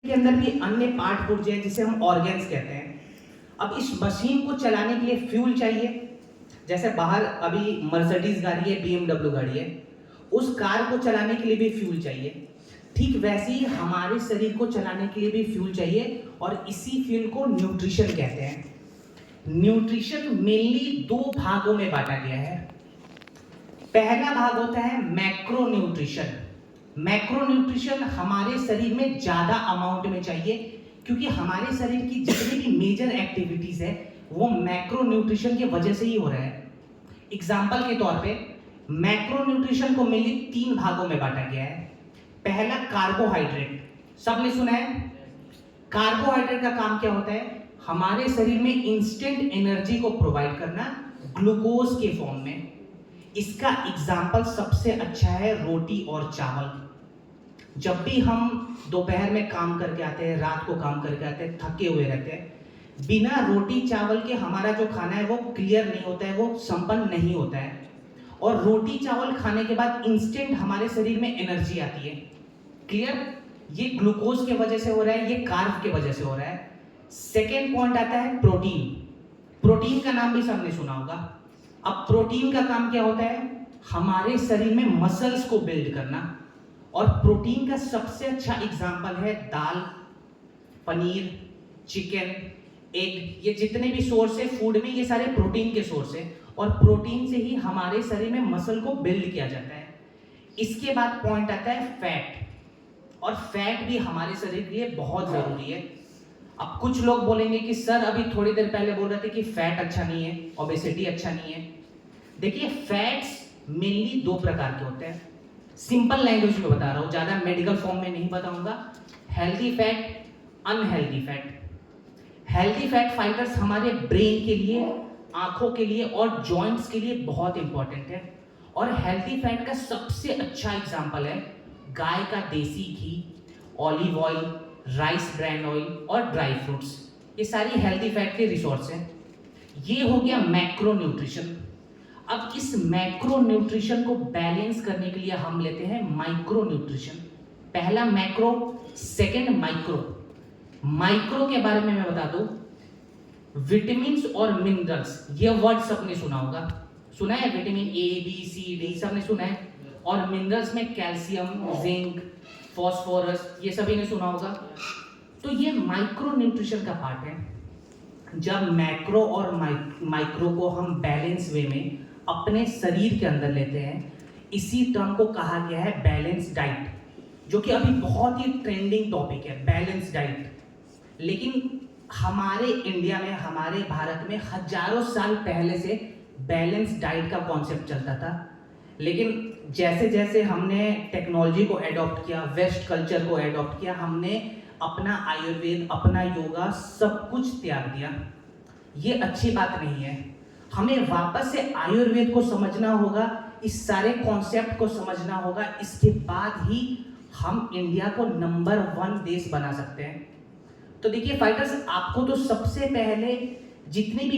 के अंदर भी अन्य पार्ट पुर्जे हैं जिसे हम ऑर्गेन्स कहते हैं। अब इस मशीन को चलाने के लिए फ्यूल चाहिए। जैसे बाहर अभी मर्सिडीज गाड़ी है, BMW गाड़ी है, उस कार को चलाने के लिए भी फ्यूल चाहिए। ठीक वैसे ही हमारे शरीर को चलाने के लिए भी फ्यूल चाहिए और इसी फ्यूल को न्यूट्रिशन कहते हैं। न्यूट्रिशन मेनली दो भागों में बांटा गया है। पहला भाग होता है मैक्रो न्यूट्रिशन। मैक्रो न्यूट्रिशन हमारे शरीर में ज्यादा अमाउंट में चाहिए क्योंकि हमारे शरीर की जितनी भी मेजर एक्टिविटीज है वो मैक्रो न्यूट्रिशन की वजह से ही हो रहा है। एग्जाम्पल के तौर पे मैक्रो न्यूट्रिशन को मेनली तीन भागों में बांटा गया है। पहला कार्बोहाइड्रेट, सबने सुना है। कार्बोहाइड्रेट का काम क्या होता है? हमारे शरीर में इंस्टेंट एनर्जी को प्रोवाइड करना ग्लूकोज के फॉर्म में। इसका एग्जाम्पल सबसे अच्छा है रोटी और चावल। जब भी हम दोपहर में काम करके आते हैं, रात को काम करके आते हैं, थके हुए रहते हैं, बिना रोटी चावल के हमारा जो खाना है वो क्लियर नहीं होता है, वो संपन्न नहीं होता है। और रोटी चावल खाने के बाद इंस्टेंट हमारे शरीर में एनर्जी आती है। क्लियर? ये ग्लूकोज के वजह से हो रहा है, ये कार्ब के वजह से हो रहा है। सेकेंड पॉइंट आता है प्रोटीन। प्रोटीन का नाम भी सबने सुना होगा। अब प्रोटीन का काम क्या होता है? हमारे शरीर में मसल्स को बिल्ड करना। और प्रोटीन का सबसे अच्छा एग्जांपल है दाल, पनीर, चिकन, एग। ये जितने भी सोर्स है फूड में, ये सारे प्रोटीन के सोर्स है और प्रोटीन से ही हमारे शरीर में मसल को बिल्ड किया जाता है। इसके बाद पॉइंट आता है फैट। और फैट भी हमारे शरीर के लिए बहुत जरूरी है। अब कुछ लोग बोलेंगे कि सर अभी थोड़ी देर पहले बोल रहे थे कि फैट अच्छा नहीं है, ओबेसिटी अच्छा नहीं है। देखिए, फैट्स मेनली दो प्रकार के होते हैं। सिंपल लैंग्वेज में बता रहा हूं, ज्यादा मेडिकल फॉर्म में नहीं बताऊंगा। Healthy fat, unhealthy fat. Healthy fat fibres हमारे ब्रेन के लिए, आंखों के लिए और जॉइंट्स के लिए बहुत इंपॉर्टेंट है। और हेल्दी फैट का सबसे अच्छा एग्जांपल है गाय का देसी घी, olive oil, rice brand oil और ड्राई फ्रूट्स। ये सारी हेल्दी फैट के रिसोर्स हैं। ये हो गया मैक्रो न्यूट्रिशन। अब इस मैक्रो न्यूट्रिशन को बैलेंस करने के लिए हम लेते हैं माइक्रो न्यूट्रिशन। पहला मैक्रो, सेकंड माइक्रो। माइक्रो के बारे में मैं बता दूं, विटामिन्स और मिनरल्स, ये वर्ड सबने सुना होगा। सुना है? Vitamin A, B, C, D सबने सुना है। और मिनरल्स में कैल्शियम, जिंक, फॉस्फोरस, ये सभी ने सुना होगा। तो ये माइक्रो न्यूट्रिशन का पार्ट है। जब मैक्रो और माइक्रो को हम बैलेंस वे में अपने शरीर के अंदर लेते हैं, इसी टर्म को कहा गया है बैलेंस डाइट, जो कि अभी बहुत ही ट्रेंडिंग टॉपिक है, बैलेंस डाइट। लेकिन हमारे इंडिया में, हमारे भारत में हजारों साल पहले से बैलेंस डाइट का कॉन्सेप्ट चलता था। लेकिन जैसे जैसे हमने टेक्नोलॉजी को एडॉप्ट किया, वेस्ट कल्चर को एडॉप्ट किया, हमने अपना आयुर्वेद, अपना योगा, सब कुछ त्याग दिया। ये अच्छी बात नहीं है। हमें वापस से आयुर्वेद को समझना होगा, इस सारे कॉन्सेप्ट को समझना होगा। इसके बाद ही हम इंडिया को नंबर 1 देश बना सकते हैं। तो देखिए फाइटर्स, आपको तो सबसे पहले जितनी भी